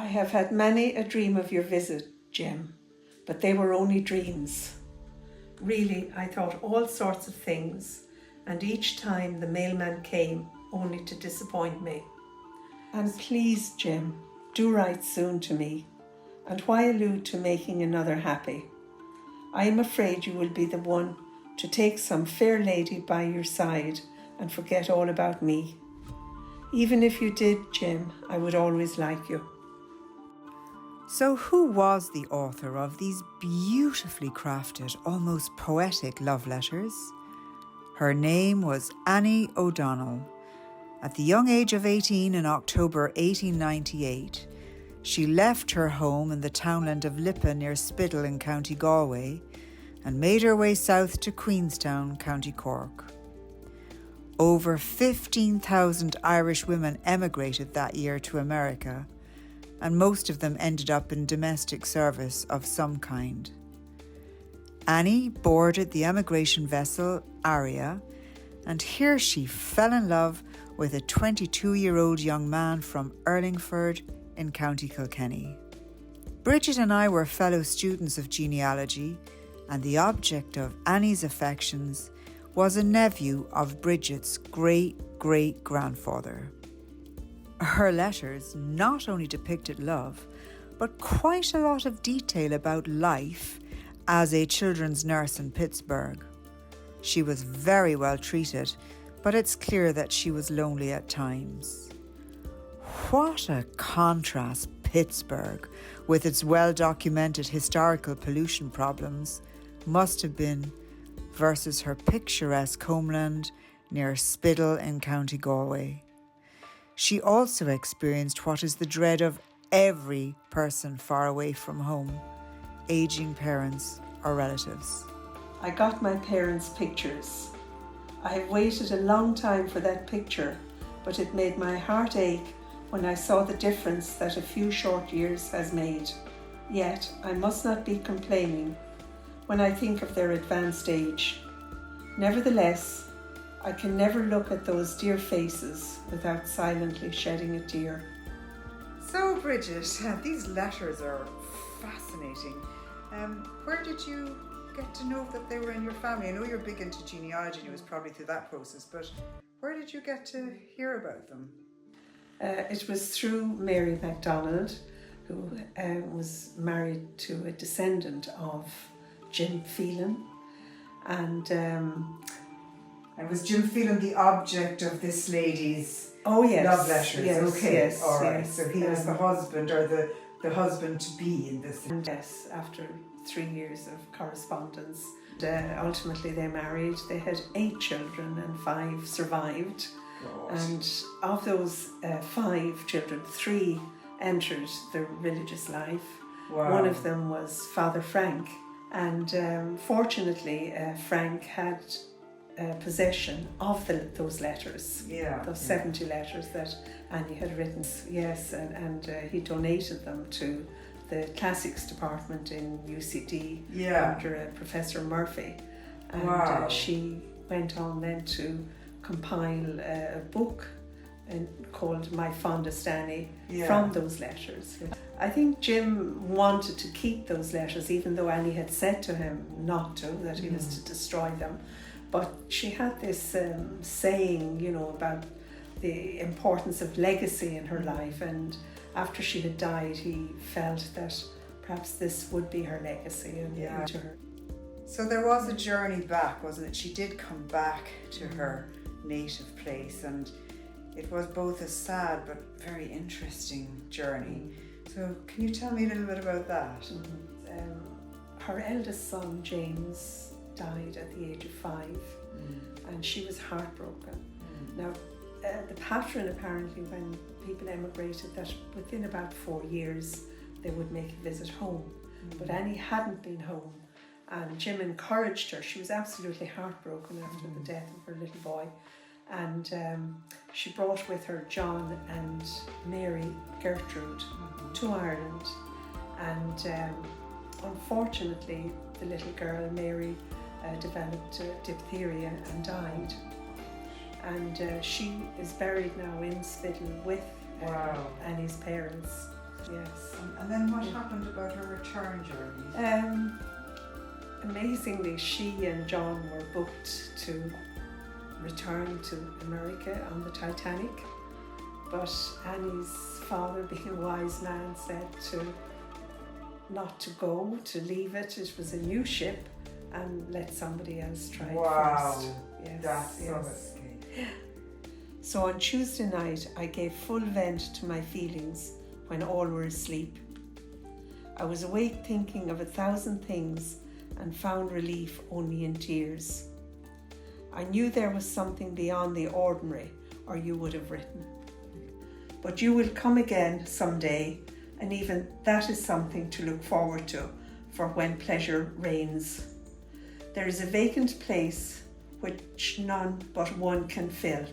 have had many a dream of your visit, Jim, but they were only dreams. Really, I thought all sorts of things, and each time the mailman came only to disappoint me. And please, Jim, do write soon to me, and why allude to making another happy? I am afraid you will be the one to take some fair lady by your side and forget all about me. Even if you did, Jim, I would always like you. So who was the author of these beautifully crafted, almost poetic love letters? Her name was Annie O'Donnell. At the young age of 18 in October 1898, she left her home in the townland of Lippa near Spiddal in County Galway and made her way south to Queenstown, County Cork. Over 15,000 Irish women emigrated that year to America, and most of them ended up in domestic service of some kind. Annie boarded the emigration vessel Aria, and here she fell in love with a 22-year-old young man from Urlingford in County Kilkenny. Bridget and I were fellow students of genealogy, and the object of Annie's affections was a nephew of Bridget's great-great-grandfather. Her letters not only depicted love, but quite a lot of detail about life as a children's nurse in Pittsburgh. She was very well treated, but it's clear that she was lonely at times. What a contrast Pittsburgh, with its well-documented historical pollution problems, must have been versus her picturesque homeland near Spiddal in County Galway. She also experienced what is the dread of every person far away from home, aging parents or relatives. I got my parents' pictures. I have waited a long time for that picture, but it made my heart ache when I saw the difference that a few short years has made. Yet I must not be complaining when I think of their advanced age. Nevertheless, I can never look at those dear faces without silently shedding a tear. So, Bridget, these letters are fascinating. Where did you get to know that they were in your family? I know you're big into genealogy and it was probably through that process, but where did you get to hear about them? It was through Mary MacDonald, who was married to a descendant of Jim Phelan. And was Jim Phelan the object of this lady's love letters? Yes, okay, yes, all right. yes. So he was the husband or the husband-to-be in this. And yes, after 3 years of correspondence, ultimately they married. They had 8 children and 5 survived. God. And of those 5 children, 3 entered the religious life. Wow. One of them was Father Frank. And fortunately, Frank had possession of those letters, those 70 letters that Annie had written. Yes, and he donated them to the classics department in UCD under Professor Murphy. And she went on then to compile a book called My Fondest Annie from those letters. I think Jim wanted to keep those letters, even though Annie had said to him not to, that he was to destroy them. But she had this saying, about the importance of legacy in her life, and after she had died, he felt that perhaps this would be her legacy to her. So there was a journey back, wasn't it? She did come back to her native place, and it was both a sad but very interesting journey. So can you tell me a little bit about that? Her eldest son, James, died at the age of 5, and she was heartbroken. Now, the pattern apparently when people emigrated, that within about 4 years they would make a visit home. But Annie hadn't been home, and Jim encouraged her. She was absolutely heartbroken after the death of her little boy, and she brought with her John and Mary Gertrude to Ireland. And unfortunately, the little girl Mary developed diphtheria and died. And she is buried now in Spiddal with Annie's parents. Yes. And then what happened about her return journey? Amazingly, she and John were booked to return to America on the Titanic, but Annie's father, being a wise man, said not to go, to leave it. It was a new ship, and let somebody else try it first. Yes, that's so risky. So on Tuesday night, I gave full vent to my feelings when all were asleep. I was awake thinking of 1,000 things and found relief only in tears. I knew there was something beyond the ordinary, or you would have written. But you will come again someday, and even that is something to look forward to, for when pleasure reigns. There is a vacant place which none but one can fill.